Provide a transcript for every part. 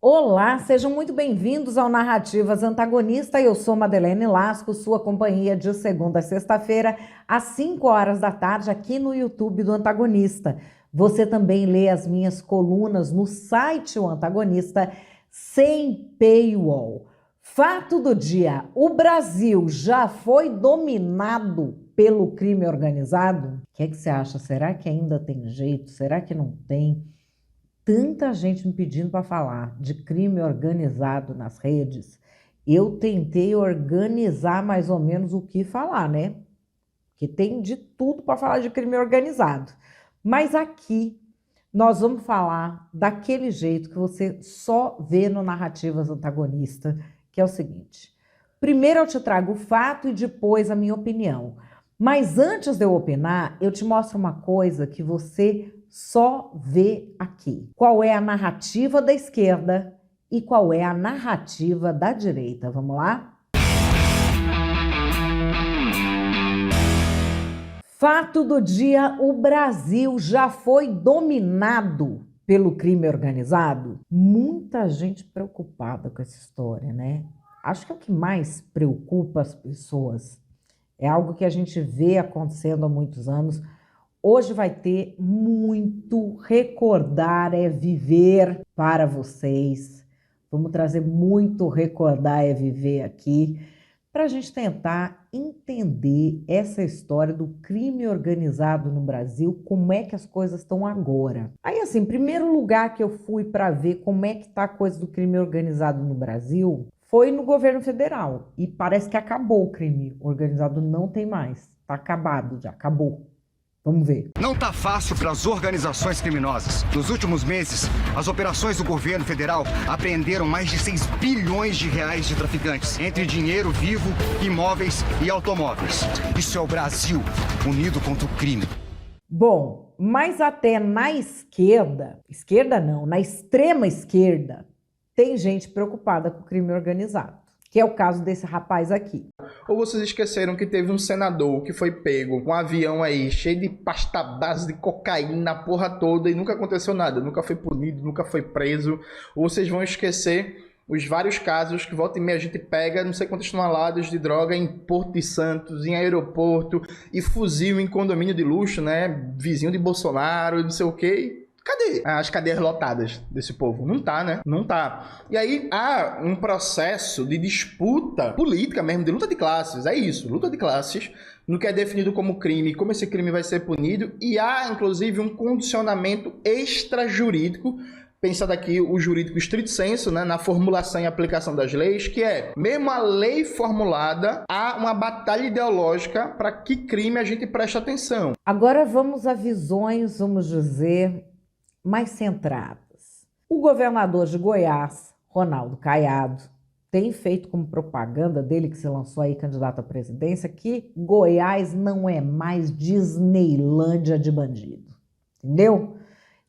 Olá, sejam muito bem-vindos ao Narrativas Antagonista. Eu sou Madeleine Lasco, sua companhia de segunda a sexta-feira, às 5 horas da tarde, aqui no YouTube do Antagonista. Você também lê as minhas colunas no site O Antagonista, sem paywall. Fato do dia: o Brasil já foi dominado pelo crime organizado? O que é que você acha? Será que ainda tem jeito? Será que não tem? Tanta gente me pedindo para falar de crime organizado nas redes, eu tentei organizar mais ou menos o que falar, né? Porque tem de tudo para falar de crime organizado. Mas aqui nós vamos falar daquele jeito que você só vê no Narrativas Antagonista, que é o seguinte: primeiro eu te trago o fato e depois a minha opinião. Mas antes de eu opinar, eu te mostro uma coisa que você só vê aqui. Qual é a narrativa da esquerda e qual é a narrativa da direita? Vamos lá? Fato do dia: o Brasil já foi dominado pelo crime organizado. Muita gente preocupada com essa história, né? Acho que é o que mais preocupa as pessoas. É algo que a gente vê acontecendo há muitos anos. Hoje vai ter muito Recordar é Viver para vocês. Vamos trazer muito Recordar é Viver aqui para a gente tentar entender essa história do crime organizado no Brasil, como é que as coisas estão agora. Aí, assim, primeiro lugar que eu fui para ver como é que está a coisa do crime organizado no Brasil foi no governo federal. E parece que acabou o crime organizado, não tem mais. Está acabado já, acabou. Vamos ver. Não tá fácil para as organizações criminosas. Nos últimos meses, as operações do governo federal apreenderam mais de 6 bilhões de reais de traficantes, entre dinheiro vivo, imóveis e automóveis. Isso é o Brasil unido contra o crime. Bom, mas até na esquerda não, na extrema esquerda, tem gente preocupada com o crime organizado, que é o caso desse rapaz aqui. Ou vocês esqueceram que teve um senador que foi pego com um avião aí cheio de pasta base de cocaína, a porra toda, e nunca aconteceu nada, nunca foi punido, nunca foi preso? Ou vocês vão esquecer os vários casos que volta e meia a gente pega, não sei quantas toneladas de droga em Porto de Santos, em aeroporto, e fuzil em condomínio de luxo, né? Vizinho de Bolsonaro, não sei o quê. Cadê as cadeias lotadas desse povo? Não tá, né? Não tá. E aí há um processo de disputa política mesmo, de luta de classes. É isso, luta de classes, no que é definido como crime, como esse crime vai ser punido. E há, inclusive, um condicionamento extrajurídico, pensando aqui o jurídico estrito sensu, né, na formulação e aplicação das leis, que é, mesmo a lei formulada, há uma batalha ideológica para que crime a gente preste atenção. Agora vamos a visões, vamos dizer, mais centradas. O governador de Goiás, Ronaldo Caiado, tem feito como propaganda dele, que se lançou aí candidato à presidência, que Goiás não é mais Disneylândia de bandido, entendeu?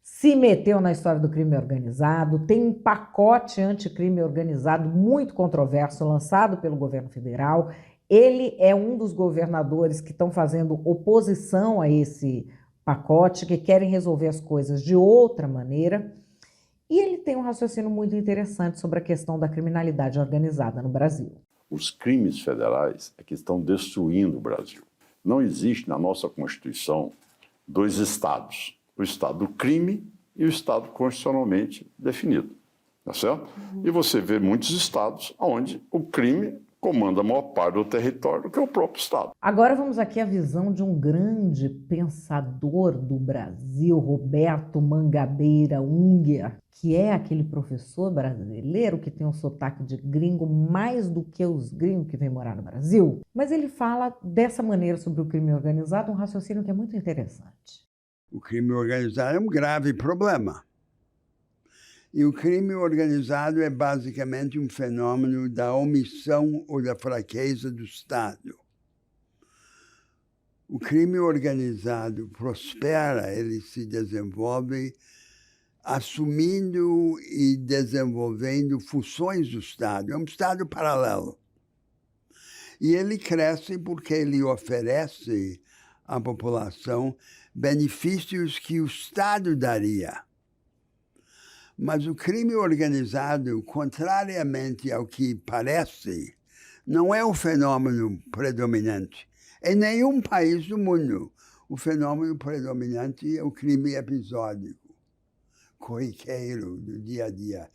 Se meteu na história do crime organizado, tem um pacote anticrime organizado muito controverso lançado pelo governo federal. Ele é um dos governadores que estão fazendo oposição a esse pacote, que querem resolver as coisas de outra maneira. E ele tem um raciocínio muito interessante sobre a questão da criminalidade organizada no Brasil. Os crimes federais é que estão destruindo o Brasil. Não existe na nossa Constituição dois estados: o estado do crime e o estado constitucionalmente definido, tá certo? E você vê muitos estados onde o crime comanda a maior parte do território, que é o próprio estado. Agora vamos aqui à visão de um grande pensador do Brasil, Roberto Mangabeira Unger, que é aquele professor brasileiro que tem um sotaque de gringo mais do que os gringos que vêm morar no Brasil. Mas ele fala dessa maneira sobre o crime organizado, um raciocínio que é muito interessante. O crime organizado é um grave problema. E o crime organizado é basicamente um fenômeno da omissão ou da fraqueza do Estado. O crime organizado prospera, ele se desenvolve assumindo e desenvolvendo funções do Estado. É um Estado paralelo. E ele cresce porque ele oferece à população benefícios que o Estado daria. Mas o crime organizado, contrariamente ao que parece, não é o fenômeno predominante em nenhum país do mundo. O fenômeno predominante é o crime episódico, corriqueiro, do dia a dia,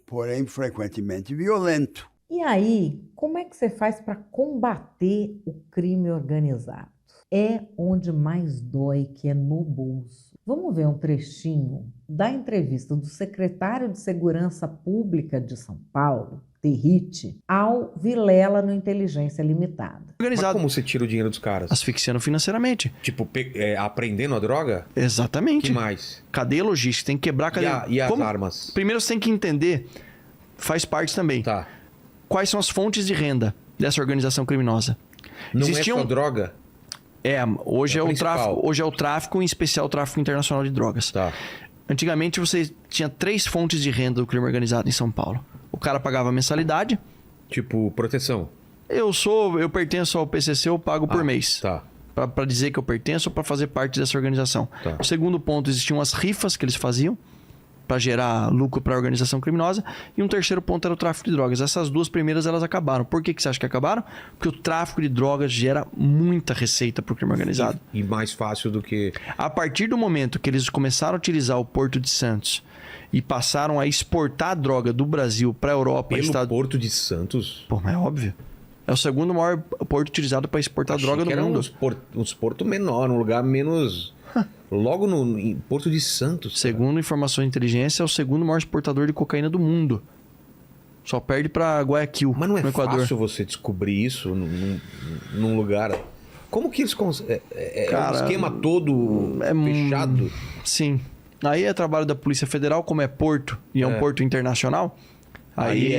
porém frequentemente violento. E aí, como é que você faz para combater o crime organizado? É onde mais dói, que é no bolso. Vamos ver um trechinho da entrevista do secretário de Segurança Pública de São Paulo, Terricci, ao Vilela no Inteligência Limitada. Mas como você tira o dinheiro dos caras? Asfixiando financeiramente. Tipo, aprendendo a droga? Exatamente. Que mais? Cadeia logística, tem que quebrar a cadeia. E as armas? Primeiro você tem que entender, faz parte também, Tá. quais são as fontes de renda dessa organização criminosa. Não é só droga? Hoje é o principal. tráfico, hoje é o tráfico, em especial o tráfico internacional de drogas. Tá. Antigamente você tinha 3 fontes de renda do crime organizado em São Paulo. O cara pagava mensalidade. Tipo, proteção. Eu pertenço ao PCC, eu pago por mês. Tá. Para dizer que eu pertenço ou para fazer parte dessa organização. Tá. O segundo ponto, existiam as rifas que eles faziam para gerar lucro para a organização criminosa. E um terceiro ponto era o tráfico de drogas. Essas duas primeiras elas acabaram. Por que você acha que acabaram? Porque o tráfico de drogas gera muita receita para o crime organizado. E mais fácil do que... A partir do momento que eles começaram a utilizar o Porto de Santos e passaram a exportar droga do Brasil para a Europa... Pelo Porto de Santos? Pô, mas é óbvio. É o segundo maior porto utilizado para exportar droga do mundo. Uns portos menores, um lugar menos... Logo em Porto de Santos. Segundo informações de inteligência, é o segundo maior exportador de cocaína do mundo. Só perde para Guayaquil, mas não é no Equador. Fácil você descobrir isso num lugar... Como que eles conseguem? Cara, um esquema todo fechado? Sim. Aí é trabalho da Polícia Federal, como é porto e é um porto internacional. Aí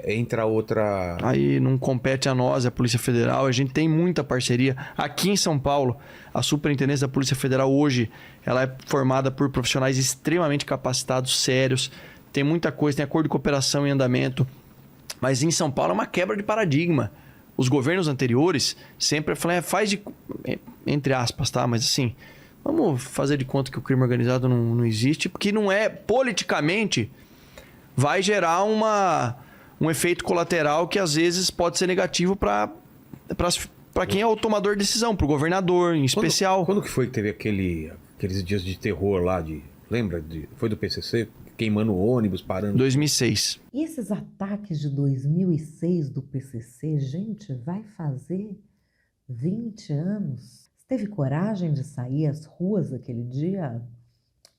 entra outra... Aí não compete a nós, a Polícia Federal. A gente tem muita parceria. Aqui em São Paulo, a Superintendência da Polícia Federal hoje, ela é formada por profissionais extremamente capacitados, sérios. Tem muita coisa, tem acordo de cooperação em andamento. Mas em São Paulo é uma quebra de paradigma. Os governos anteriores sempre falaram, faz de... Entre aspas, tá? Mas assim, vamos fazer de conta que o crime organizado não existe, porque não é politicamente... vai gerar um efeito colateral que às vezes pode ser negativo para quem é o tomador de decisão, para o governador em especial. Quando que foi que teve aqueles dias de terror lá? Lembra? Foi do PCC? Queimando ônibus, parando? 2006. E esses ataques de 2006 do PCC, gente, vai fazer 20 anos. Você teve coragem de sair às ruas aquele dia?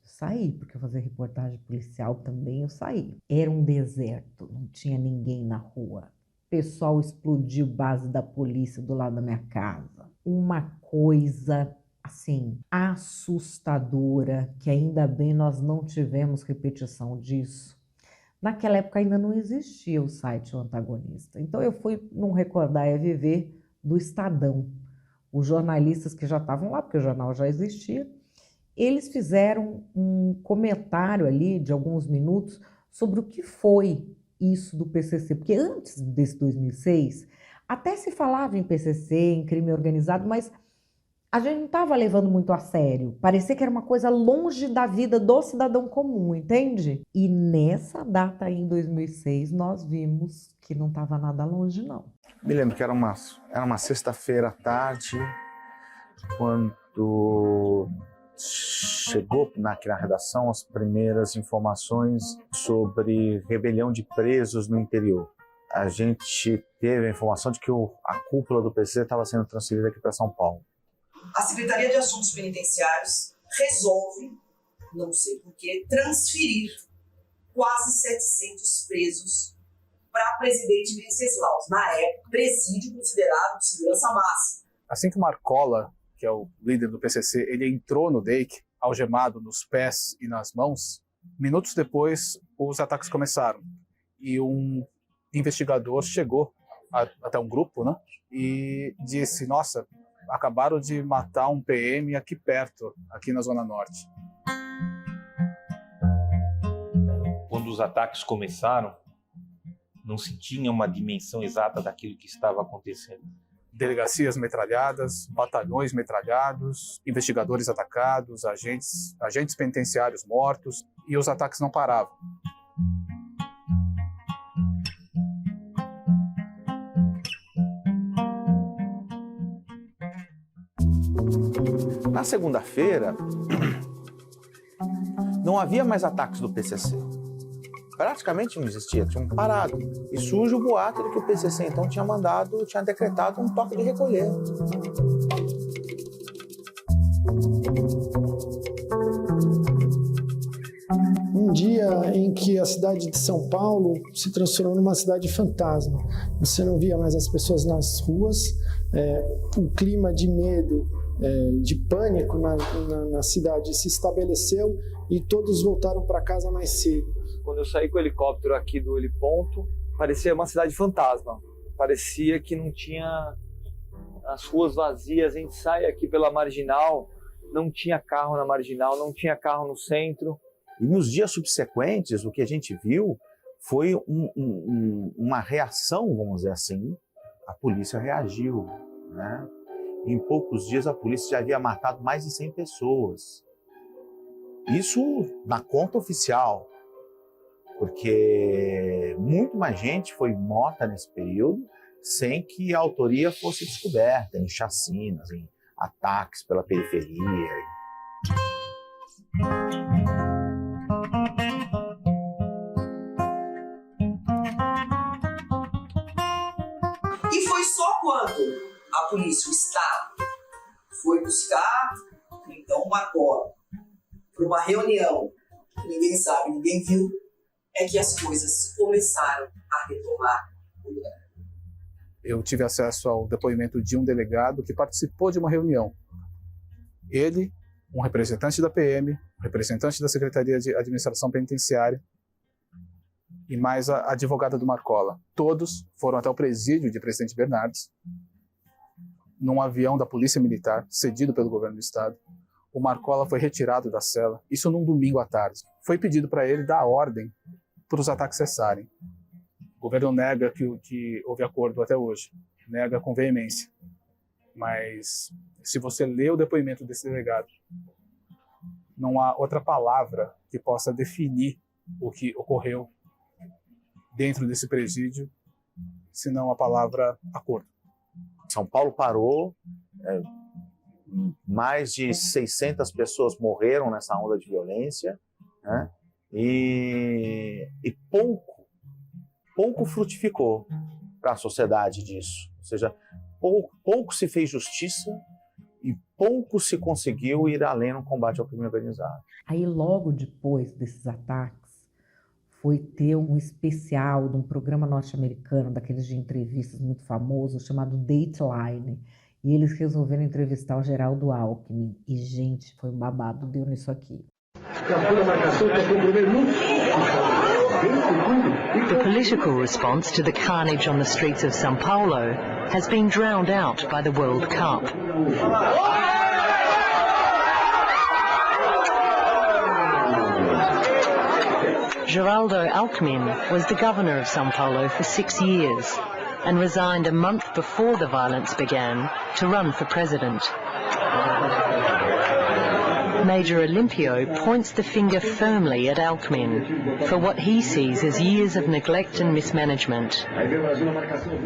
Saí, porque eu fazia reportagem policial também, eu saí. Era um deserto, não tinha ninguém na rua. O pessoal explodiu base da polícia do lado da minha casa. Uma coisa, assim, assustadora, que ainda bem nós não tivemos repetição disso. Naquela época ainda não existia o site O Antagonista. Então eu fui num Recordar é Viver do Estadão. Os jornalistas que já estavam lá, porque o jornal já existia, eles fizeram um comentário ali de alguns minutos sobre o que foi isso do PCC. Porque antes desse 2006, até se falava em PCC, em crime organizado, mas a gente não estava levando muito a sério. Parecia que era uma coisa longe da vida do cidadão comum, entende? E nessa data aí, em 2006, nós vimos que não estava nada longe, não. Me lembro que era uma sexta-feira à tarde, quando... chegou aqui na redação as primeiras informações sobre rebelião de presos no interior. A gente teve a informação de que a cúpula do PC estava sendo transferida aqui para São Paulo. A Secretaria de Assuntos Penitenciários resolve, não sei porquê, transferir quase 700 presos para Presidente Venceslau. Na época, presídio considerado de segurança máxima. Assim que o Marcola, que é o líder do PCC, ele entrou no DEIC, algemado nos pés e nas mãos, minutos depois os ataques começaram. E um investigador chegou até um grupo, né, e disse, nossa, acabaram de matar um PM aqui perto, aqui na Zona Norte. Quando os ataques começaram, não se tinha uma dimensão exata daquilo que estava acontecendo. delegacias metralhadas, batalhões metralhados, investigadores atacados, agentes penitenciários mortos, e os ataques não paravam. Na segunda-feira, não havia mais ataques do PCC. Praticamente não existia, tinham parado. E surge o boato de que o PCC então tinha decretado um toque de recolher. Um dia em que a cidade de São Paulo se transformou numa cidade fantasma. Você não via mais as pessoas nas ruas, o clima de medo, de pânico na cidade se estabeleceu e todos voltaram para casa mais cedo. Quando eu saí com o helicóptero aqui do heliponto, parecia uma cidade fantasma. Parecia que não tinha as ruas vazias. A gente sai aqui pela Marginal, não tinha carro na Marginal, não tinha carro no centro. E nos dias subsequentes, o que a gente viu foi uma reação, vamos dizer assim. A polícia reagiu, né? Em poucos dias a polícia já havia matado mais de 100 pessoas. Isso na conta oficial, porque muito mais gente foi morta nesse período sem que a autoria fosse descoberta, em chacinas, em ataques pela periferia. E foi só quando a polícia, o Estado, foi buscar, então, Marcola para uma reunião que ninguém sabe, ninguém viu, é que as coisas começaram a retomar o lugar. Eu tive acesso ao depoimento de um delegado que participou de uma reunião. Ele, um representante da PM, um representante da Secretaria de Administração Penitenciária e mais a advogada do Marcola. Todos foram até o presídio de Presidente Bernardes, num avião da Polícia Militar, cedido pelo governo do Estado. O Marcola foi retirado da cela, isso num domingo à tarde. Foi pedido para ele dar ordem para os ataques cessarem. O governo nega que houve acordo até hoje, nega com veemência. Mas se você lê o depoimento desse delegado, não há outra palavra que possa definir o que ocorreu dentro desse presídio, senão a palavra acordo. São Paulo parou, mais de 600 pessoas morreram nessa onda de violência, né? E pouco frutificou para a sociedade disso. Ou seja, pouco se fez justiça e pouco se conseguiu ir além no combate ao crime organizado. Aí, logo depois desses ataques, foi ter um especial de um programa norte-americano, daqueles de entrevistas muito famoso, chamado Dateline. E eles resolveram entrevistar o Geraldo Alckmin. E, gente, foi um babado, deu nisso aqui. The political response to the carnage on the streets of São Paulo has been drowned out by the World Cup. Geraldo Alckmin was the governor of São Paulo for 6 years and resigned a month before the violence began to run for president. Major Olimpio points the finger firmly at Alckmin for what he sees as years of neglect and mismanagement.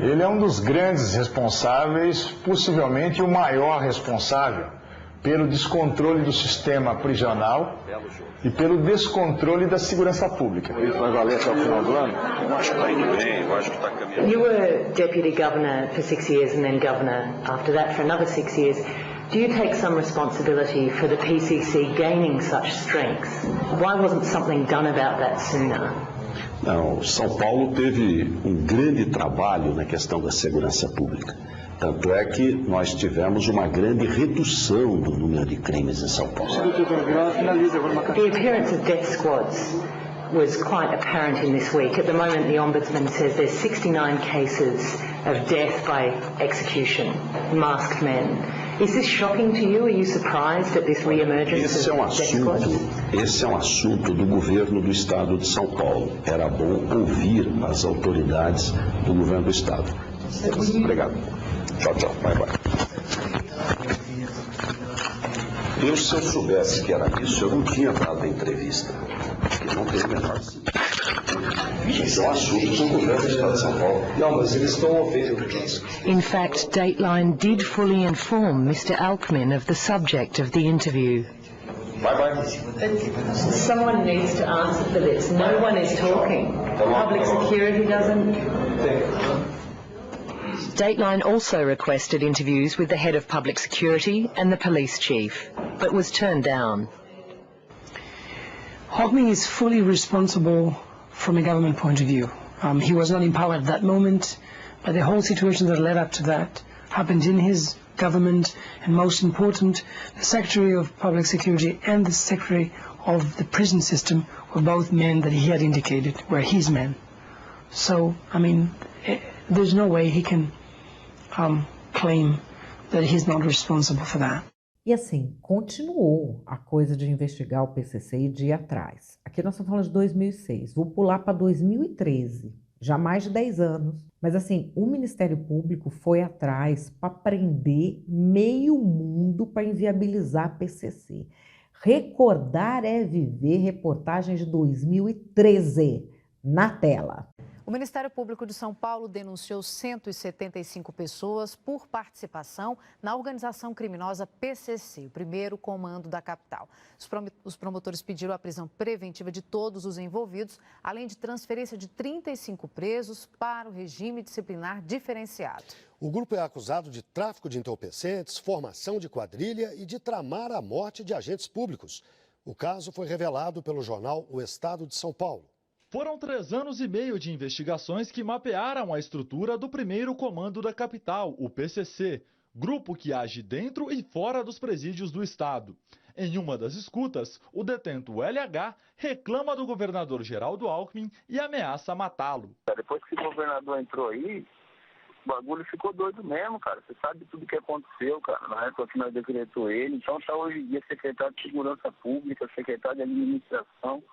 Ele é dos grandes responsáveis, possivelmente o maior responsável, pelo descontrole do sistema prisional e pelo descontrole da segurança pública. Isso vai valer até o final do ano? Eu acho que está indo bem, eu acho que está caminhando. You were deputy governor for 6 years and then governor after that for another 6 years. Do you take some responsibility for the PCC gaining such strength? Why wasn't something done about that sooner? Não, São Paulo teve grande trabalho na questão da segurança pública. Tanto é que nós tivemos uma grande redução do número de crimes em São Paulo. The appearance of death squads was quite apparent in this week. At the moment, the Ombudsman says there's 69 cases of death by execution, masked men. Is this shocking to you? Are you surprised at this re-emergence of death squads? Esse é um assunto do governo do Estado de São Paulo. Era bom ouvir as autoridades do governo do Estado. Obrigado. Tchau, tchau. Bye, bye. Se eu soubesse que era isso, eu não tinha dado a entrevista. Porque não tem o menor sentido. Isso é um assunto do governo do Estado de São Paulo. Não, mas eles estão ouvindo. In fact, Dateline did fully inform Mr. Alckmin of the subject of the interview. Bye-bye. Someone needs to answer for this. No one is talking. Public security doesn't. Dateline also requested interviews with the head of public security and the police chief, but was turned down. Alckmin is fully responsible from a government point of view. He was not in power at that moment, but the whole situation that led up to that happened in his government, and most important, the Secretary of Public Security and the Secretary of the prison system were both men that he had indicated were his men. So, I mean, there's no way he can claim that he's not responsible for that. E assim, continuou a coisa de investigar o PCC e de ir atrás. Aqui nós estamos falando de 2006, vou pular para 2013, já mais de 10 anos. Mas assim, o Ministério Público foi atrás para prender meio mundo para inviabilizar a PCC. Recordar é viver, reportagem de 2013, na tela. O Ministério Público de São Paulo denunciou 175 pessoas por participação na organização criminosa PCC, o primeiro comando da capital. Os promotores pediram a prisão preventiva de todos os envolvidos, além de transferência de 35 presos para o regime disciplinar diferenciado. O grupo é acusado de tráfico de entorpecentes, formação de quadrilha e de tramar a morte de agentes públicos. O caso foi revelado pelo jornal O Estado de São Paulo. Foram 3 anos e meio de investigações que mapearam a estrutura do primeiro comando da capital, o PCC, grupo que age dentro e fora dos presídios do estado. Em uma das escutas, o detento LH reclama do governador Geraldo Alckmin e ameaça matá-lo. Depois que o governador entrou aí, o bagulho ficou doido mesmo, cara. Você sabe tudo o que aconteceu, cara. Na época que nós decretou ele. Então tá hoje em dia secretário de Segurança Pública, secretário de Administração,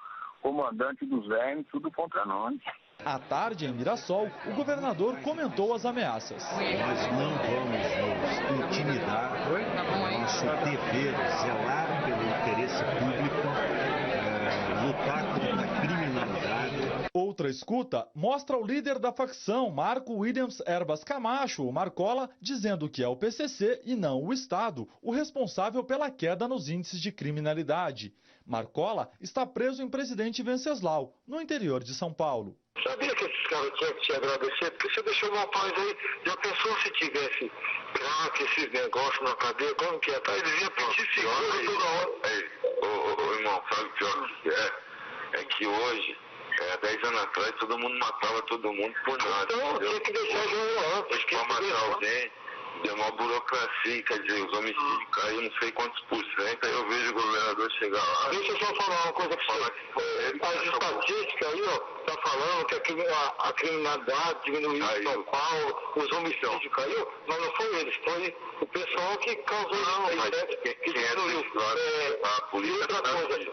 comandante dos vermes, tudo contra nós. À tarde, em Mirassol, o governador comentou as ameaças. Nós não vamos nos intimidar. Nosso dever é zelar pelo interesse público, lutar contra a criminalidade. Outra escuta mostra o líder da facção, Marco Williams Erbas Camacho, o Marcola, dizendo que é o PCC e não o Estado o responsável pela queda nos índices de criminalidade. Marcola está preso em Presidente Venceslau, no interior de São Paulo. Sabia que esses caras tinham que te agradecer? Porque você deixou uma paz aí. Já pensou se tivesse crack, esses negócios na cadeia? Como que é? Tá, eles iam pedir seguro toda hora. Ô, irmão, sabe o pior que é que hoje, 10 anos atrás, todo mundo matava todo mundo por nada. Então, tinha que deixar de um ano. Pra matar alguém, deu uma burocracia, quer dizer, os homicídios caíram não sei quantos por cento, aí eu vejo o governador chegar lá. Deixa eu só falar uma coisa pra você. As estatísticas aí, ó, tá falando que a criminalidade diminuiu em São Paulo, os homicídios caiu, mas não foi eles, foi o pessoal que causou isso, que diminuiu. A polícia outra coisa,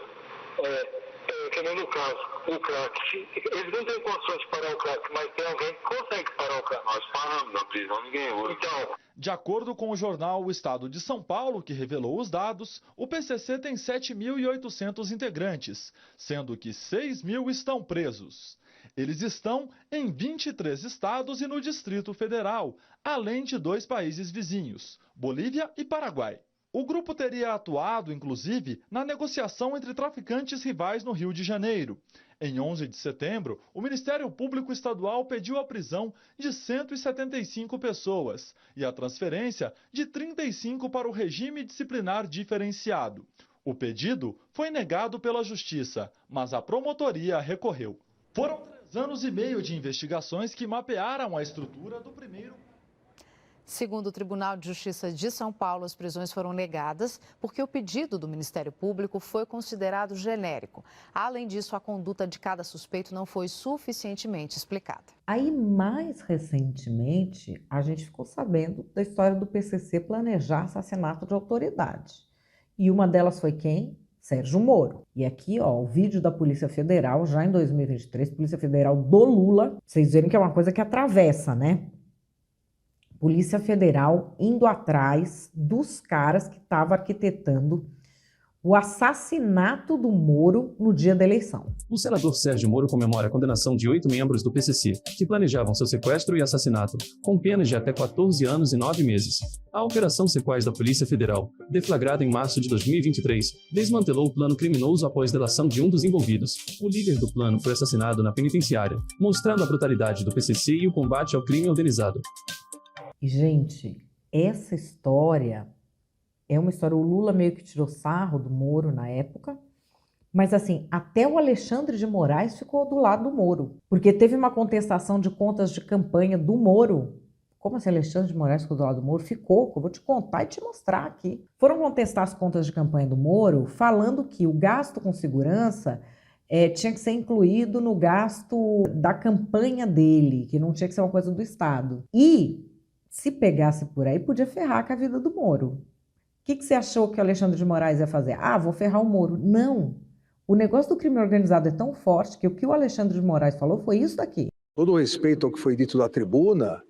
que nem no caso, o crack. Eles não têm condições de parar o crack, mas tem alguém que consegue parar o crack. Nós paramos na prisão, ninguém usa. Então, de acordo com o jornal O Estado de São Paulo, que revelou os dados, o PCC tem 7.800 integrantes, sendo que 6.000 estão presos. Eles estão em 23 estados e no Distrito Federal, além de 2 países vizinhos, Bolívia e Paraguai. O grupo teria atuado, inclusive, na negociação entre traficantes rivais no Rio de Janeiro. Em 11 de setembro, o Ministério Público Estadual pediu a prisão de 175 pessoas e a transferência de 35 para o regime disciplinar diferenciado. O pedido foi negado pela Justiça, mas a promotoria recorreu. Foram 3 anos e meio de investigações que mapearam a estrutura do primeiro. Segundo o Tribunal de Justiça de São Paulo, as prisões foram negadas porque o pedido do Ministério Público foi considerado genérico. Além disso, a conduta de cada suspeito não foi suficientemente explicada. Aí, mais recentemente, a gente ficou sabendo da história do PCC planejar assassinato de autoridade. E uma delas foi quem? Sérgio Moro. E aqui, ó, o vídeo da Polícia Federal, já em 2023, Polícia Federal do Lula. Vocês verem que é uma coisa que atravessa, né? Polícia Federal indo atrás dos caras que estavam arquitetando o assassinato do Moro no dia da eleição. O senador Sérgio Moro comemora a condenação de 8 membros do PCC, que planejavam seu sequestro e assassinato, com penas de até 14 anos e 9 meses. A Operação Sequaz da Polícia Federal, deflagrada em março de 2023, desmantelou o plano criminoso após delação de um dos envolvidos. O líder do plano foi assassinado na penitenciária, mostrando a brutalidade do PCC e o combate ao crime organizado. E, gente, essa história é uma história, o Lula meio que tirou sarro do Moro na época, mas assim, até o Alexandre de Moraes ficou do lado do Moro, porque teve uma contestação de contas de campanha do Moro. Como assim Alexandre de Moraes ficou do lado do Moro? Ficou, que eu vou te contar e te mostrar aqui. Foram contestar as contas de campanha do Moro, falando que o gasto com segurança tinha que ser incluído no gasto da campanha dele, que não tinha que ser uma coisa do Estado. E, se pegasse por aí, podia ferrar com a vida do Moro. O que você achou que o Alexandre de Moraes ia fazer? Ah, vou ferrar o Moro. Não. O negócio do crime organizado é tão forte que o que o Alexandre de Moraes falou foi isso daqui. Todo o respeito ao que foi dito da tribuna,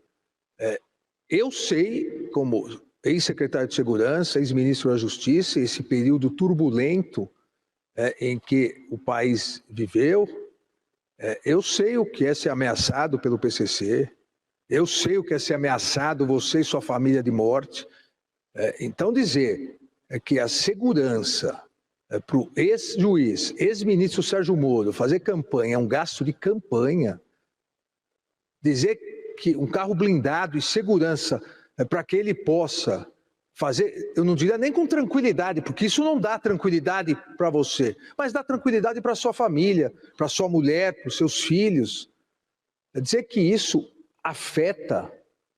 eu sei, como ex-secretário de Segurança, ex-ministro da Justiça, esse período turbulento em que o país viveu, eu sei o que é ser ameaçado pelo PCC, eu sei o que é ser ameaçado você e sua família de morte. Então dizer que a segurança para o ex-juiz, ex-ministro Sérgio Moro fazer campanha é um gasto de campanha, dizer que um carro blindado e segurança para que ele possa fazer, eu não diria nem com tranquilidade, porque isso não dá tranquilidade para você, mas dá tranquilidade para sua família, para sua mulher, para os seus filhos. Dizer que isso afeta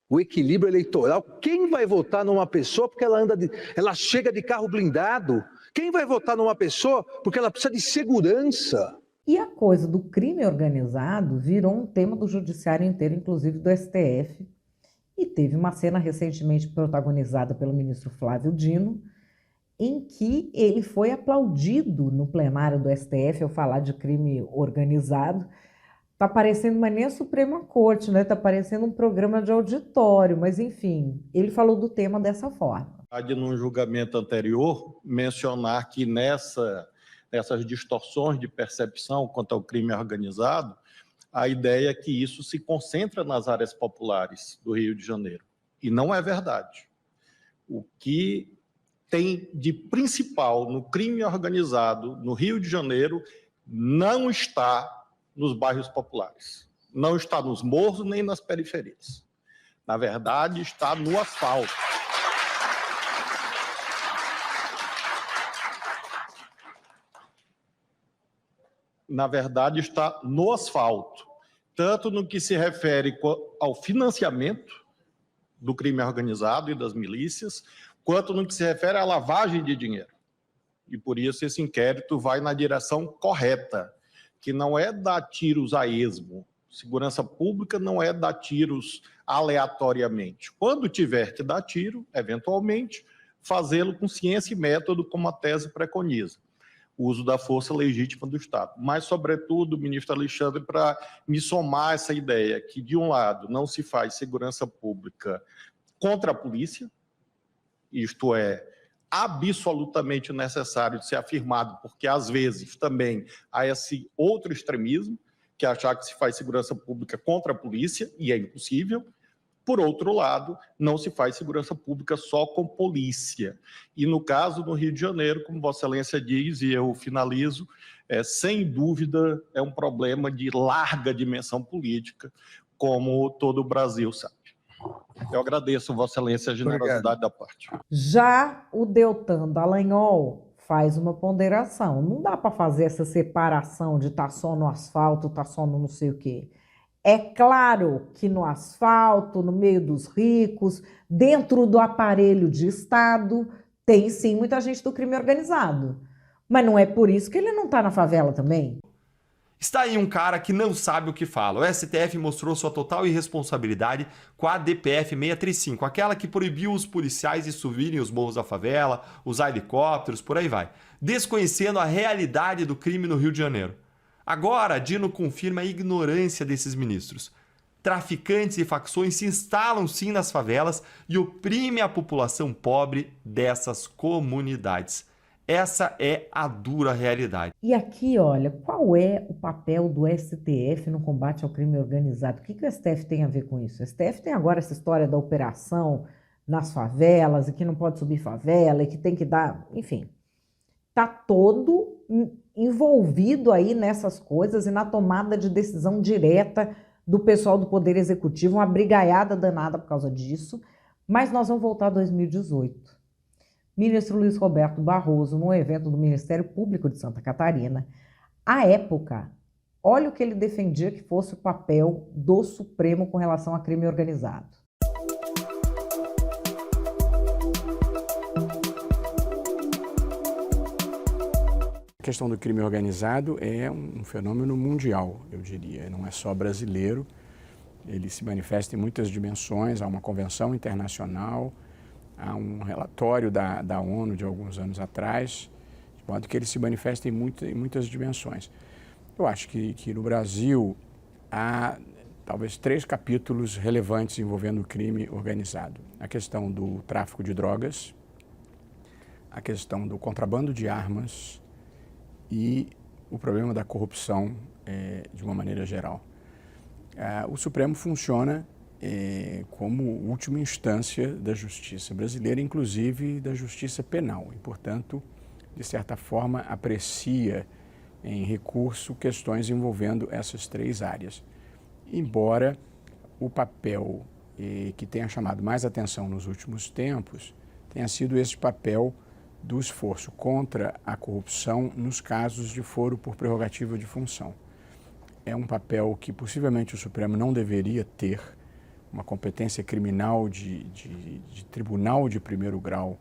o equilíbrio eleitoral. Quem vai votar numa pessoa porque ela chega de carro blindado? Quem vai votar numa pessoa porque ela precisa de segurança? E a coisa do crime organizado virou um tema do judiciário inteiro, inclusive do STF. E teve uma cena recentemente protagonizada pelo ministro Flávio Dino, em que ele foi aplaudido no plenário do STF ao falar de crime organizado. Tá parecendo, mas nem a Suprema Corte, né? Tá parecendo um programa de auditório, mas enfim, ele falou do tema dessa forma. Num julgamento anterior, mencionar que nessas distorções de percepção quanto ao crime organizado, a ideia é que isso se concentra nas áreas populares do Rio de Janeiro. E não é verdade. O que tem de principal no crime organizado no Rio de Janeiro não está nos bairros populares. Não está nos morros nem nas periferias. Na verdade, está no asfalto. Na verdade, está no asfalto. Tanto no que se refere ao financiamento do crime organizado e das milícias, quanto no que se refere à lavagem de dinheiro. E por isso esse inquérito vai na direção correta, que não é dar tiros a esmo. Segurança pública não é dar tiros aleatoriamente. Quando tiver que dar tiro, eventualmente, fazê-lo com ciência e método, como a tese preconiza. O uso da força legítima do Estado. Mas, sobretudo, ministro Alexandre, para me somar essa ideia que, de um lado, não se faz segurança pública contra a polícia, isto é, absolutamente necessário de ser afirmado, porque às vezes também há esse outro extremismo, que é achar que se faz segurança pública contra a polícia, e é impossível. Por outro lado, não se faz segurança pública só com polícia. E no caso do Rio de Janeiro, como Vossa Excelência diz, e eu finalizo, sem dúvida é um problema de larga dimensão política, como todo o Brasil sabe. Eu agradeço, Vossa Excelência, a generosidade da parte. Já o Deltan Dallagnol faz uma ponderação. Não dá para fazer essa separação de tá só no asfalto, tá só no não sei o quê. É claro que no asfalto, no meio dos ricos, dentro do aparelho de Estado, tem sim muita gente do crime organizado. Mas não é por isso que ele não está na favela também. Está aí um cara que não sabe o que fala. O STF mostrou sua total irresponsabilidade com a DPF 635, aquela que proibiu os policiais de subirem os morros da favela, usar helicópteros, por aí vai, desconhecendo a realidade do crime no Rio de Janeiro. Agora, Dino confirma a ignorância desses ministros. traficantes e facções se instalam sim nas favelas e oprimem a população pobre dessas comunidades. Essa é a dura realidade. E aqui, olha, qual é o papel do STF no combate ao crime organizado? O que o STF tem a ver com isso? O STF tem agora essa história da operação nas favelas, e que não pode subir favela, e que tem que dar... Enfim, está todo envolvido aí nessas coisas e na tomada de decisão direta do pessoal do Poder Executivo, uma brigaiada danada por causa disso. Mas nós vamos voltar a 2018. Ministro Luiz Roberto Barroso, num evento do Ministério Público de Santa Catarina. À época, olha o que ele defendia que fosse o papel do Supremo com relação a crime organizado. A questão do crime organizado é um fenômeno mundial, eu diria, não é só brasileiro. Ele se manifesta em muitas dimensões, há uma convenção internacional, há um relatório da ONU de alguns anos atrás, de modo que ele se manifesta em muitas dimensões. Eu acho que no Brasil há talvez 3 capítulos relevantes envolvendo o crime organizado. A questão do tráfico de drogas, a questão do contrabando de armas e o problema da corrupção de uma maneira geral. O Supremo funciona como última instância da justiça brasileira, inclusive da justiça penal, e, portanto, de certa forma, aprecia em recurso questões envolvendo essas 3 áreas. Embora o papel que tenha chamado mais atenção nos últimos tempos tenha sido esse papel do esforço contra a corrupção nos casos de foro por prerrogativa de função. É um papel que possivelmente o Supremo não deveria ter, uma competência criminal de tribunal de primeiro grau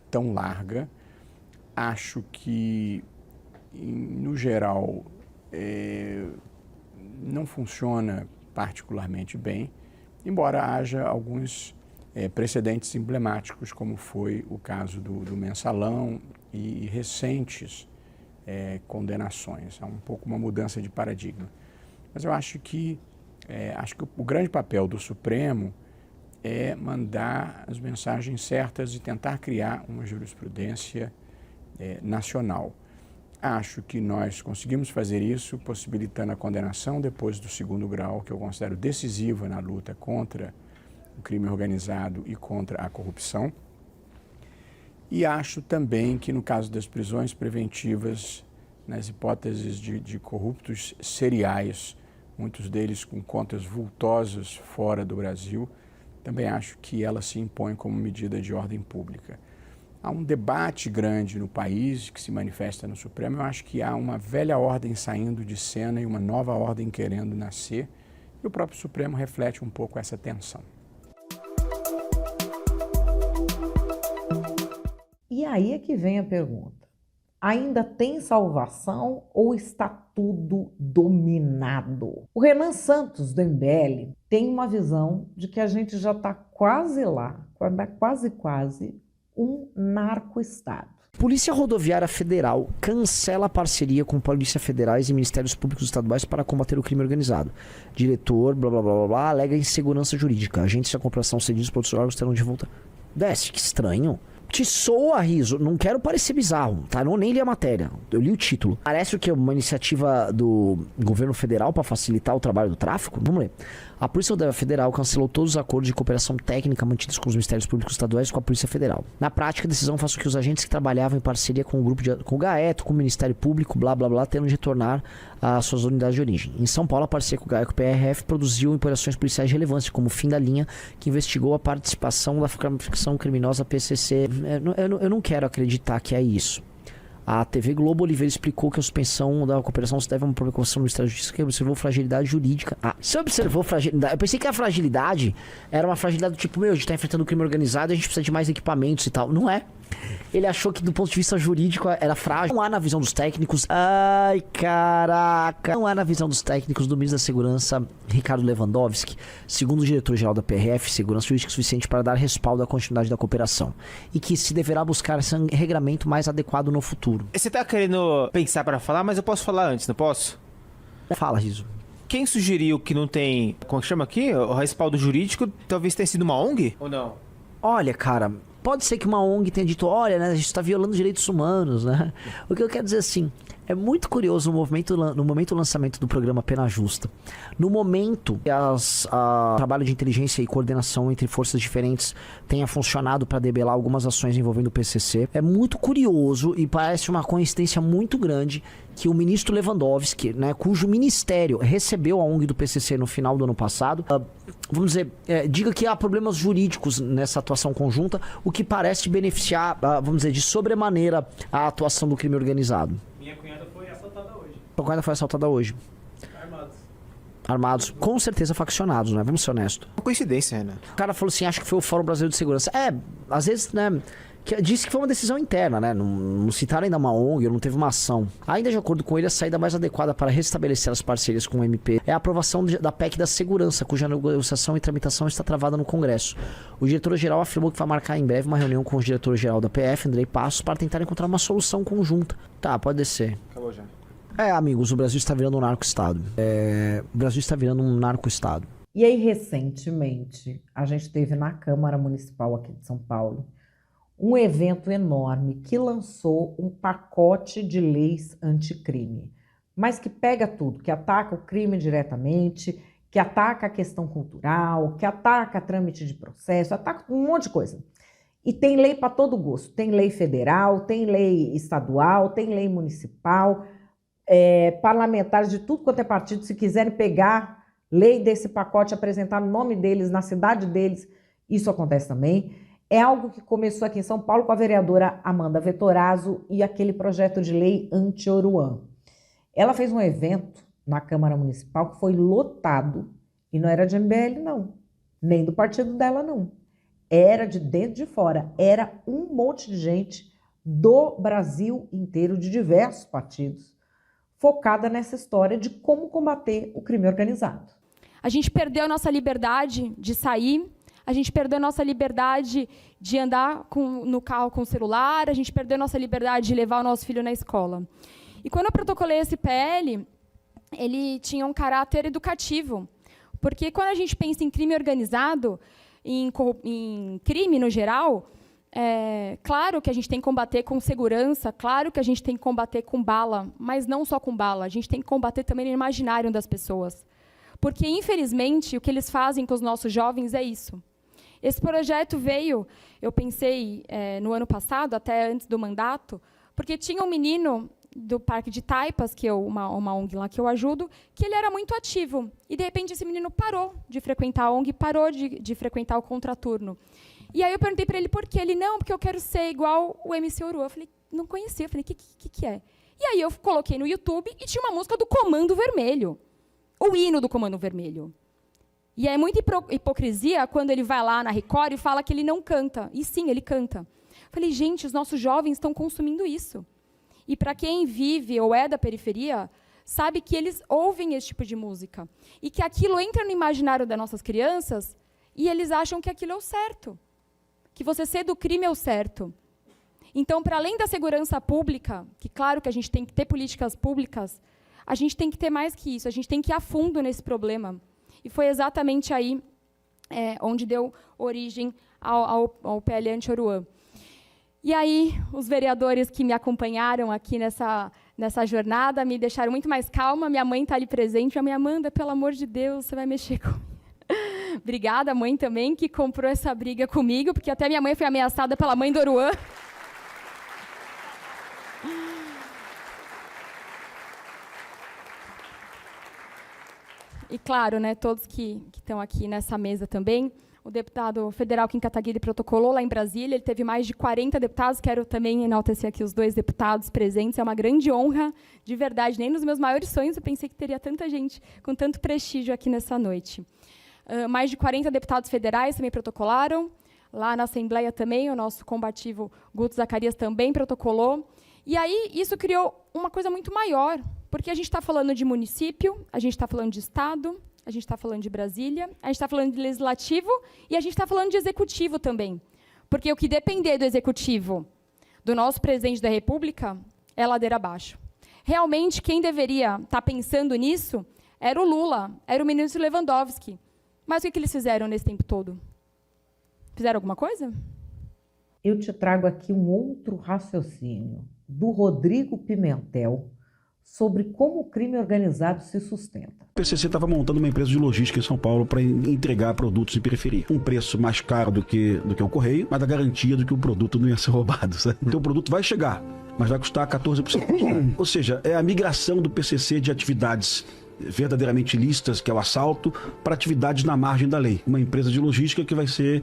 tão larga. Acho que, no geral, não funciona particularmente bem, embora haja alguns precedentes emblemáticos, como foi o caso do Mensalão e recentes condenações. Há um pouco uma mudança de paradigma. Mas eu acho que o grande papel do Supremo é mandar as mensagens certas e tentar criar uma jurisprudência nacional. Acho que nós conseguimos fazer isso possibilitando a condenação depois do 2º grau, que eu considero decisiva na luta contra o crime organizado e contra a corrupção. E acho também que no caso das prisões preventivas, nas hipóteses de corruptos seriais, muitos deles com contas vultosas fora do Brasil, também acho que ela se impõe como medida de ordem pública. Há um debate grande no país que se manifesta no Supremo. Eu acho que há uma velha ordem saindo de cena e uma nova ordem querendo nascer, e o próprio Supremo reflete um pouco essa tensão. E aí é que vem a pergunta. Ainda tem salvação ou está tudo dominado? O Renan Santos, do MBL, tem uma visão de que a gente já está quase lá, quase um narco-estado. Polícia Rodoviária Federal cancela a parceria com polícias federais e ministérios públicos estaduais para combater o crime organizado. Diretor, blá blá blá blá blá, alega insegurança jurídica. Agentes de comprovação cedidos por outros órgãos terão de volta. Desce, que estranho. Te soa, Riso, não quero parecer bizarro, tá? Não nem li a matéria, eu li o título. Parece o que é uma iniciativa do governo federal para facilitar o trabalho do tráfico? Vamos ler. A Polícia Rodoviária Federal cancelou todos os acordos de cooperação técnica mantidos com os Ministérios Públicos Estaduais e com a Polícia Federal. Na prática, a decisão faz com que os agentes que trabalhavam em parceria com o grupo com o GAETO, com o Ministério Público, blá blá blá, tenham de retornar às suas unidades de origem. Em São Paulo, a parceria com o GAETO e com o PRF produziu operações policiais de relevância, como o Fim da Linha, que investigou a participação da facção criminosa PCC. Eu não quero acreditar que é isso. A TV Globo Oliveira explicou que a suspensão da cooperação se deve a uma provocação do Ministério da Justiça que observou fragilidade jurídica. Você observou fragilidade? Eu pensei que a fragilidade era uma fragilidade do tipo, a gente tá enfrentando o crime organizado e a gente precisa de mais equipamentos e tal. Não é. Ele achou que do ponto de vista jurídico era frágil. Não há na visão dos técnicos. Ai, caraca. Não há na visão dos técnicos do ministro da Segurança, Ricardo Lewandowski, segundo o diretor-geral da PRF, segurança jurídica suficiente para dar respaldo à continuidade da cooperação. E que se deverá buscar esse regramento mais adequado no futuro. Você tá querendo pensar para falar, mas eu posso falar antes, não posso? Fala, Riso. quem sugeriu que não tem, como que chama aqui? O respaldo jurídico, talvez tenha sido uma ONG? Ou não? Olha, cara, pode ser que uma ONG tenha dito, olha, né, a gente está violando direitos humanos, né? O que eu quero dizer assim, é muito curioso no momento do lançamento do programa Pena Justa. No momento que o trabalho de inteligência e coordenação entre forças diferentes tenha funcionado para debelar algumas ações envolvendo o PCC, é muito curioso e parece uma coincidência muito grande que o ministro Lewandowski, né, cujo ministério recebeu a ONG do PCC no final do ano passado, vamos dizer, diga que há problemas jurídicos nessa atuação conjunta, o que parece beneficiar, vamos dizer, de sobremaneira a atuação do crime organizado. Minha cunhada foi assaltada hoje. Sua cunhada foi assaltada hoje. Armados, com certeza faccionados, né? Vamos ser honestos. Uma coincidência, Renan. O cara falou assim, acho que foi o Fórum Brasileiro de Segurança. Às vezes, né, disse que foi uma decisão interna, né? Não citaram ainda uma ONG, não teve uma ação. Ainda de acordo com ele, a saída mais adequada para restabelecer as parcerias com o MP é a aprovação da PEC da segurança, cuja negociação e tramitação está travada no Congresso. O diretor-geral afirmou que vai marcar em breve uma reunião com o diretor-geral da PF, Andrei Passos, para tentar encontrar uma solução conjunta. Tá, pode descer. Acabou já. Amigos, o Brasil está virando um narco-estado. O Brasil está virando um narco-estado. E aí, recentemente, a gente teve na Câmara Municipal aqui de São Paulo um evento enorme que lançou um pacote de leis anticrime, mas que pega tudo, que ataca o crime diretamente, que ataca a questão cultural, que ataca trâmite de processo, ataca um monte de coisa. E tem lei para todo gosto, tem lei federal, tem lei estadual, tem lei municipal, parlamentares de tudo quanto é partido, se quiserem pegar lei desse pacote, apresentar o nome deles, na cidade deles, isso acontece também. É algo que começou aqui em São Paulo com a vereadora Amanda Vettorazzo e aquele projeto de lei anti-Oruan. Ela fez um evento na Câmara Municipal que foi lotado, e não era de MBL, não, nem do partido dela, não. Era de dentro e de fora, era um monte de gente do Brasil inteiro, de diversos partidos, focada nessa história de como combater o crime organizado. A gente perdeu a nossa liberdade de sair, a gente perdeu a nossa liberdade de andar no carro com o celular, a gente perdeu a nossa liberdade de levar o nosso filho na escola. E quando eu protocolei esse PL, ele tinha um caráter educativo, porque quando a gente pensa em crime organizado, em crime no geral, claro que a gente tem que combater com segurança, claro que a gente tem que combater com bala, mas não só com bala, a gente tem que combater também no imaginário das pessoas. Porque, infelizmente, o que eles fazem com os nossos jovens é isso. Esse projeto veio, eu pensei, no ano passado, até antes do mandato, porque tinha um menino do Parque de Taipas, que uma ONG lá que eu ajudo, que ele era muito ativo. E, de repente, esse menino parou de frequentar a ONG, parou de frequentar o contraturno. E aí eu perguntei para ele por quê. Ele, não, porque eu quero ser igual o MC Oruan. Eu falei, não conhecia. Eu falei, o que é? E aí eu coloquei no YouTube e tinha uma música do Comando Vermelho. O hino do Comando Vermelho. E é muita hipocrisia quando ele vai lá na Record e fala que ele não canta. E sim, ele canta. Eu falei, gente, os nossos jovens estão consumindo isso. E para quem vive ou é da periferia, sabe que eles ouvem esse tipo de música. E que aquilo entra no imaginário das nossas crianças e eles acham que aquilo é o certo. Que você ser do crime é o certo. Então, para além da segurança pública, que claro que a gente tem que ter políticas públicas, a gente tem que ter mais que isso, a gente tem que ir a fundo nesse problema. E foi exatamente aí onde deu origem ao PL anti-Oruan. E aí, os vereadores que me acompanharam aqui nessa jornada me deixaram muito mais calma. Minha mãe está ali presente. A minha Amanda, pelo amor de Deus, você vai mexer comigo. Obrigada, mãe, também, que comprou essa briga comigo, porque até minha mãe foi ameaçada pela mãe do Oruan. E, claro, né, todos que estão aqui nessa mesa também, o deputado federal Kim Kataguiri protocolou lá em Brasília, ele teve mais de 40 deputados, quero também enaltecer aqui os 2 deputados presentes, é uma grande honra, de verdade, nem nos meus maiores sonhos eu pensei que teria tanta gente com tanto prestígio aqui nessa noite. Mais de 40 deputados federais também protocolaram, lá na Assembleia também, o nosso combativo Guto Zacarias também protocolou, e aí isso criou uma coisa muito maior, porque a gente está falando de município, a gente está falando de Estado, a gente está falando de Brasília, a gente está falando de legislativo e a gente está falando de executivo também. Porque o que depender do executivo, do nosso presidente da República, é ladeira abaixo. Realmente, quem deveria estar pensando nisso era o Lula, era o ministro Lewandowski. Mas o que eles fizeram nesse tempo todo? Fizeram alguma coisa? Eu te trago aqui um outro raciocínio do Rodrigo Pimentel sobre como o crime organizado se sustenta. O PCC estava montando uma empresa de logística em São Paulo para entregar produtos em periferia. Um preço mais caro do que o correio, mas a garantia de que o produto não ia ser roubado. Sabe? Então o produto vai chegar, mas vai custar 14%. Ou seja, é a migração do PCC de atividades verdadeiramente ilícitas, que é o assalto, para atividades na margem da lei. Uma empresa de logística que vai ser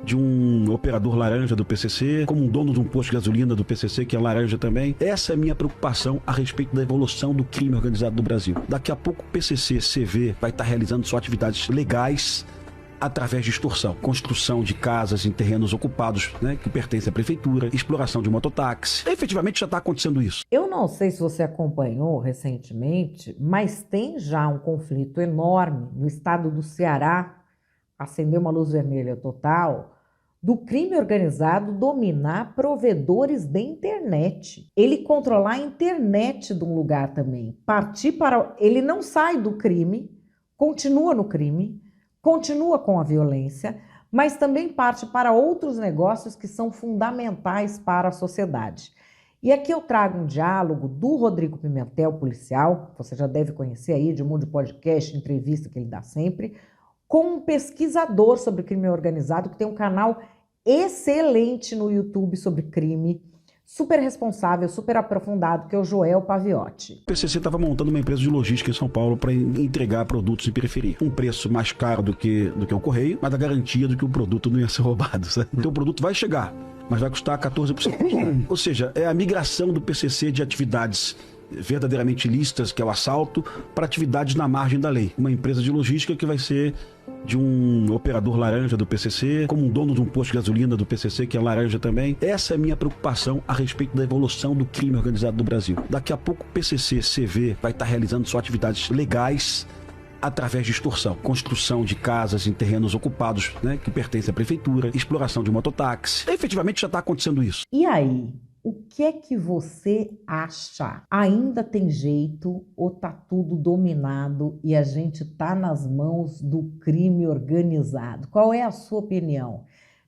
de um operador laranja do PCC, como um dono de um posto de gasolina do PCC, que é laranja também. Essa é a minha preocupação a respeito da evolução do crime organizado no Brasil. Daqui a pouco o PCC, CV, vai estar realizando suas atividades legais através de extorsão, construção de casas em terrenos ocupados, né, que pertencem à prefeitura, exploração de mototáxi. Efetivamente já está acontecendo isso. Eu não sei se você acompanhou recentemente, mas tem já um conflito enorme no estado do Ceará, acendeu uma luz vermelha total, do crime organizado dominar provedores de internet. Ele controlar a internet de um lugar também. Partir para... Ele não sai do crime, continua no crime, continua com a violência, mas também parte para outros negócios que são fundamentais para a sociedade. E aqui eu trago um diálogo do Rodrigo Pimentel, policial, você já deve conhecer aí, de um monte de podcast, entrevista que ele dá sempre, com um pesquisador sobre crime organizado, que tem um canal excelente no YouTube sobre crime, super responsável, super aprofundado, que é o Joel Paviotti. O PCC estava montando uma empresa de logística em São Paulo para entregar produtos em periferia. Um preço mais caro do que o correio, mas a garantia de que o produto não ia ser roubado. Sabe? Então o produto vai chegar, mas vai custar 14%. Ou seja, é a migração do PCC de atividades verdadeiramente ilícitas, que é o assalto, para atividades na margem da lei. Uma empresa de logística que vai ser de um operador laranja do PCC, como um dono de um posto de gasolina do PCC, que é laranja também. Essa é a minha preocupação a respeito da evolução do crime organizado no Brasil. Daqui a pouco o PCC, CV, vai estar realizando suas atividades legais através de extorsão, construção de casas em terrenos ocupados, né, que pertencem à prefeitura, exploração de mototáxi. Efetivamente já está acontecendo isso. E aí? O que é que você acha? Ainda tem jeito ou tá tudo dominado e a gente tá nas mãos do crime organizado? Qual é a sua opinião?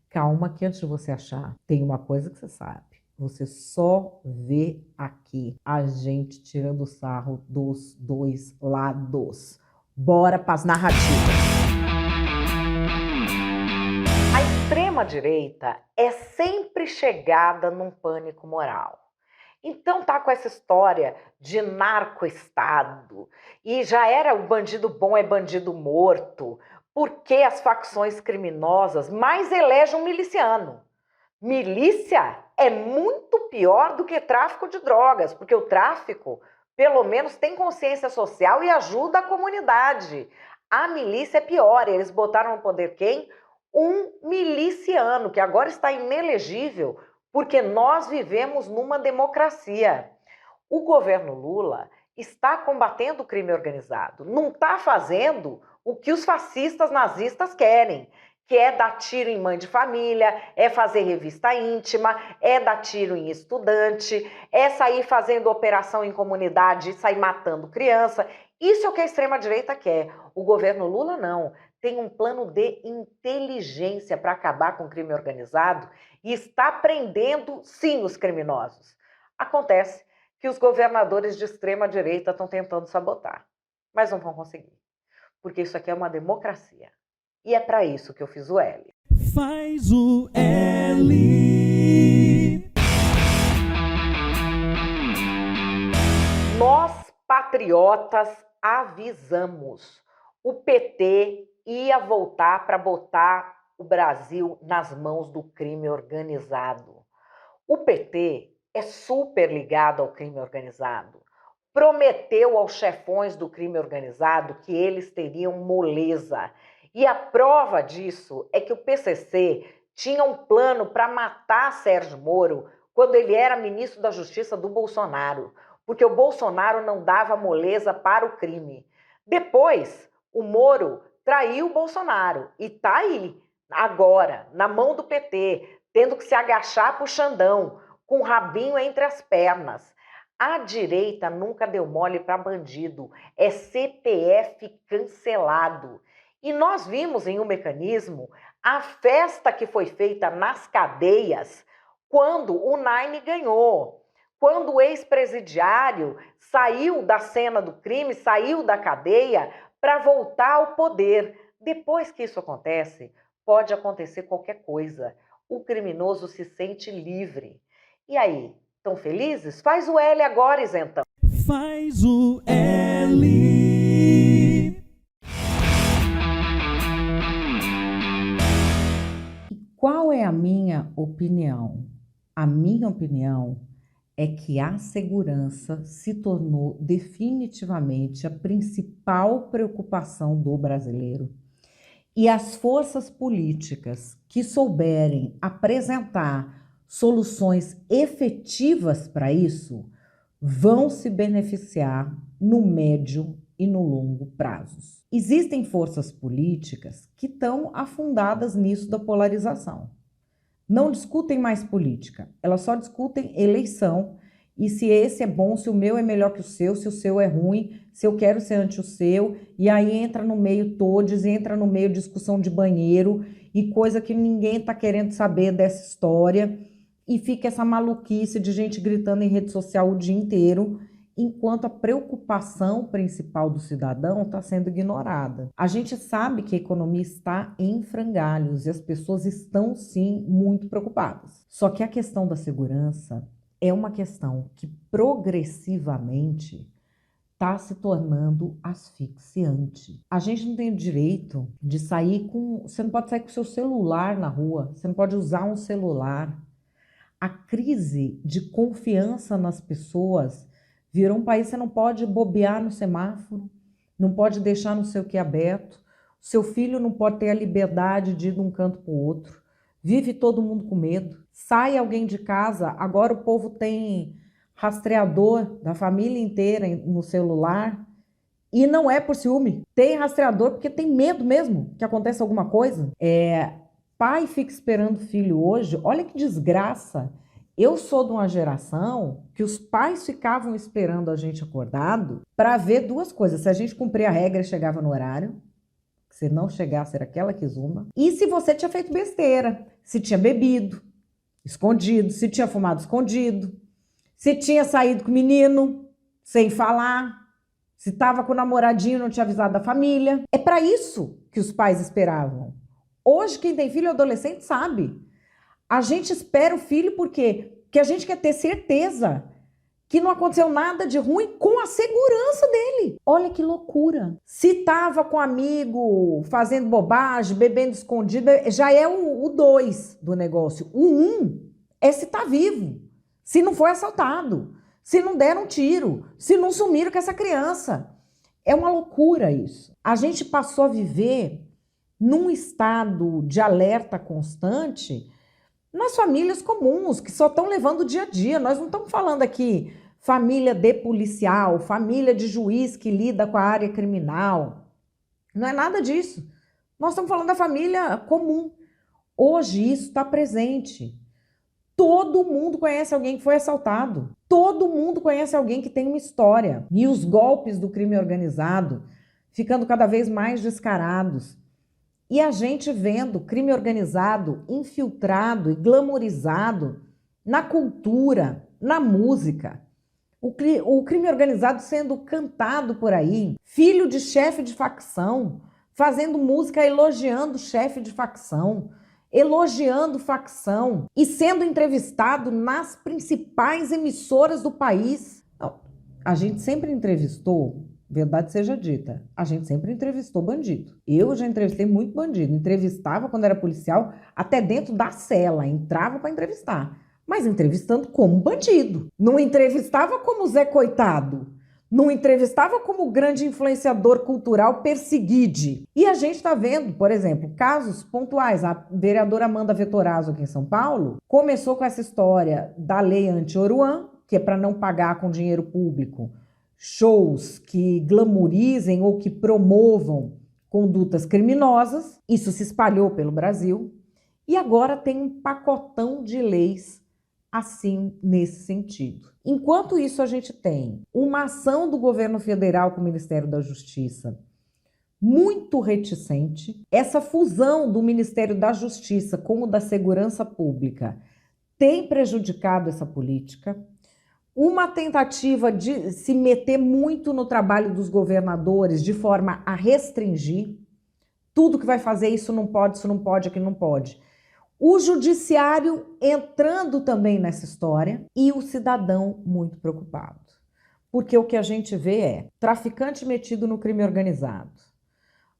Calma que antes de você achar, tem uma coisa que você sabe. Você só vê aqui a gente tirando sarro dos dois lados. Bora para as narrativas. A extrema-direita é sempre chegada num pânico moral. Então tá com essa história de narco-estado e já era o bandido bom é bandido morto, porque as facções criminosas mais elegem um miliciano. Milícia é muito pior do que tráfico de drogas, porque o tráfico, pelo menos, tem consciência social e ajuda a comunidade. A milícia é pior, eles botaram no poder quem? Um miliciano, que agora está inelegível, porque nós vivemos numa democracia. O governo Lula está combatendo o crime organizado, não está fazendo o que os fascistas nazistas querem, que é dar tiro em mãe de família, é fazer revista íntima, é dar tiro em estudante, é sair fazendo operação em comunidade e sair matando criança. Isso é o que a extrema-direita quer. O governo Lula não. Tem um plano de inteligência para acabar com o crime organizado e está prendendo, sim, os criminosos. Acontece que os governadores de extrema-direita estão tentando sabotar, mas não vão conseguir, porque isso aqui é uma democracia. E é para isso que eu fiz o L. Faz o L. Nós, patriotas, avisamos. O PT ia voltar para botar o Brasil nas mãos do crime organizado. O PT é super ligado ao crime organizado. Prometeu aos chefões do crime organizado que eles teriam moleza. E a prova disso é que o PCC tinha um plano para matar Sérgio Moro quando ele era ministro da Justiça do Bolsonaro, porque o Bolsonaro não dava moleza para o crime. Depois, o Moro traiu o Bolsonaro e está aí, agora, na mão do PT, tendo que se agachar para o Xandão, com o rabinho entre as pernas. A direita nunca deu mole para bandido, é CPF cancelado. E nós vimos em um mecanismo a festa que foi feita nas cadeias quando o Nine ganhou. Quando o ex-presidiário saiu da cena do crime, saiu da cadeia para voltar ao poder. Depois que isso acontece, pode acontecer qualquer coisa. O criminoso se sente livre. E aí, estão felizes? Faz o L agora, isentão. Faz o L. Qual é a minha opinião? A minha opinião é que a segurança se tornou definitivamente a principal preocupação do brasileiro. E as forças políticas que souberem apresentar soluções efetivas para isso vão se beneficiar no médio e no longo prazos. Existem forças políticas que estão afundadas nisso da polarização. Não discutem mais política, elas só discutem eleição e se esse é bom, se o meu é melhor que o seu, se o seu é ruim, se eu quero ser ante o seu, e aí entra no meio todes, entra no meio discussão de banheiro e coisa que ninguém está querendo saber dessa história e fica essa maluquice de gente gritando em rede social o dia inteiro, enquanto a preocupação principal do cidadão está sendo ignorada. A gente sabe que a economia está em frangalhos e as pessoas estão, sim, muito preocupadas. Só que a questão da segurança é uma questão que progressivamente está se tornando asfixiante. A gente não tem o direito de sair com... Você não pode sair com o seu celular na rua, você não pode usar um celular. A crise de confiança nas pessoas virou um país, você não pode bobear no semáforo, não pode deixar não sei o que aberto, o seu filho não pode ter a liberdade de ir de um canto para o outro, vive todo mundo com medo, sai alguém de casa, agora o povo tem rastreador da família inteira no celular e não é por ciúme, tem rastreador porque tem medo mesmo que aconteça alguma coisa. Pai fica esperando filho hoje, olha que desgraça. Eu sou de uma geração que os pais ficavam esperando a gente acordado para ver duas coisas. Se a gente cumpria a regra e chegava no horário, se não chegasse era aquela que zumba. E se você tinha feito besteira, se tinha bebido escondido, se tinha fumado escondido, se tinha saído com o menino sem falar, se estava com o namoradinho e não tinha avisado da família. É para isso que os pais esperavam. Hoje quem tem filho adolescente sabe. A gente espera o filho porque a gente quer ter certeza que não aconteceu nada de ruim com a segurança dele. Olha que loucura. Se tava com amigo fazendo bobagem, bebendo escondido, já é o 2 do negócio. O 1 é se tá vivo, se não foi assaltado, se não deram um tiro, se não sumiram com essa criança. É uma loucura isso. A gente passou a viver num estado de alerta constante nas famílias comuns, que só estão levando o dia a dia. Nós não estamos falando aqui família de policial, família de juiz que lida com a área criminal. Não é nada disso. Nós estamos falando da família comum. Hoje isso está presente. Todo mundo conhece alguém que foi assaltado. Todo mundo conhece alguém que tem uma história. E os golpes do crime organizado ficando cada vez mais descarados. E a gente vendo crime organizado infiltrado e glamorizado na cultura, na música. O crime organizado sendo cantado por aí, filho de chefe de facção, fazendo música elogiando chefe de facção, elogiando facção e sendo entrevistado nas principais emissoras do país. Não, a gente sempre entrevistou... Verdade seja dita, a gente sempre entrevistou bandido. Eu já entrevistei muito bandido. Entrevistava quando era policial, até dentro da cela. Entrava para entrevistar. Mas entrevistando como bandido. Não entrevistava como Zé Coitado. Não entrevistava como grande influenciador cultural perseguide. E a gente está vendo, por exemplo, casos pontuais. A vereadora Amanda Vettorazzo aqui em São Paulo começou com essa história da lei anti-Oruan, que é para não pagar com dinheiro público shows que glamorizem ou que promovam condutas criminosas. Isso se espalhou pelo Brasil e agora tem um pacotão de leis assim nesse sentido. Enquanto isso, a gente tem uma ação do governo federal com o Ministério da Justiça muito reticente. Essa fusão do Ministério da Justiça com o da Segurança Pública tem prejudicado essa política. Uma tentativa de se meter muito no trabalho dos governadores de forma a restringir tudo que vai fazer, isso não pode, aquilo não pode. O judiciário entrando também nessa história e o cidadão muito preocupado. Porque o que a gente vê é traficante metido no crime organizado.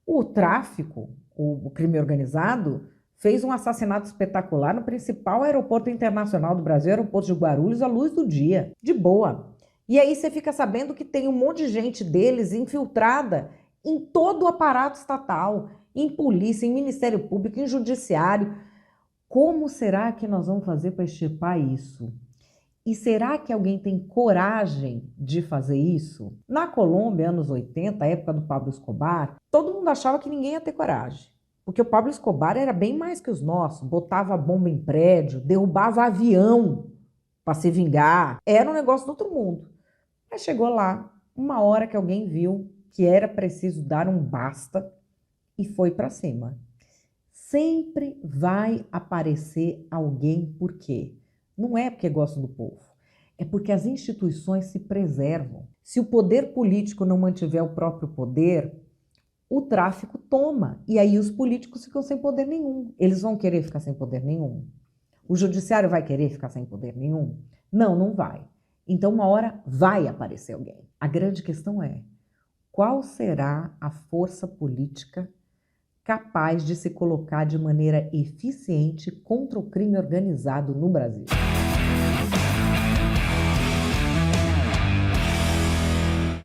O tráfico, o crime organizado, fez um assassinato espetacular no principal aeroporto internacional do Brasil, aeroporto de Guarulhos, à luz do dia, de boa. E aí você fica sabendo que tem um monte de gente deles infiltrada em todo o aparato estatal, em polícia, em Ministério Público, em Judiciário. Como será que nós vamos fazer para extirpar isso? E será que alguém tem coragem de fazer isso? Na Colômbia, anos 80, época do Pablo Escobar, todo mundo achava que ninguém ia ter coragem. Porque o Pablo Escobar era bem mais que os nossos. Botava bomba em prédio, derrubava avião para se vingar. Era um negócio do outro mundo. Mas chegou lá, uma hora que alguém viu que era preciso dar um basta e foi para cima. Sempre vai aparecer alguém, por quê? Não é porque gosta do povo, é porque as instituições se preservam. Se o poder político não mantiver o próprio poder, o tráfico toma, e aí os políticos ficam sem poder nenhum. Eles vão querer ficar sem poder nenhum. O judiciário vai querer ficar sem poder nenhum? Não, não vai. Então uma hora vai aparecer alguém. A grande questão é, qual será a força política capaz de se colocar de maneira eficiente contra o crime organizado no Brasil?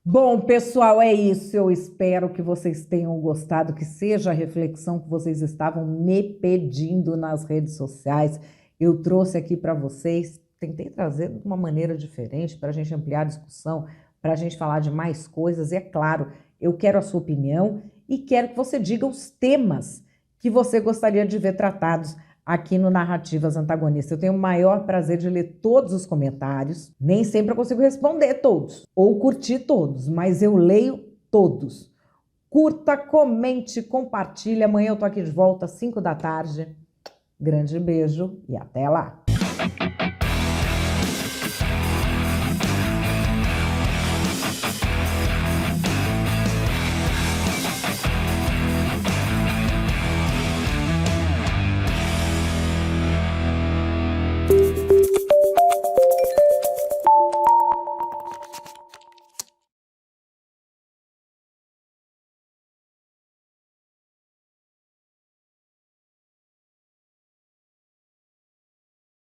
Bom, pessoal, é isso. Eu espero que vocês tenham gostado, que seja a reflexão que vocês estavam me pedindo nas redes sociais. Eu trouxe aqui para vocês, tentei trazer de uma maneira diferente para a gente ampliar a discussão, para a gente falar de mais coisas. E é claro, eu quero a sua opinião e quero que você diga os temas que você gostaria de ver tratados aqui no Narrativas Antagonistas. Eu tenho o maior prazer de ler todos os comentários. Nem sempre eu consigo responder todos ou curtir todos, mas eu leio todos. Curta, comente, compartilhe. Amanhã eu tô aqui de volta às 5 da tarde. Grande beijo e até lá!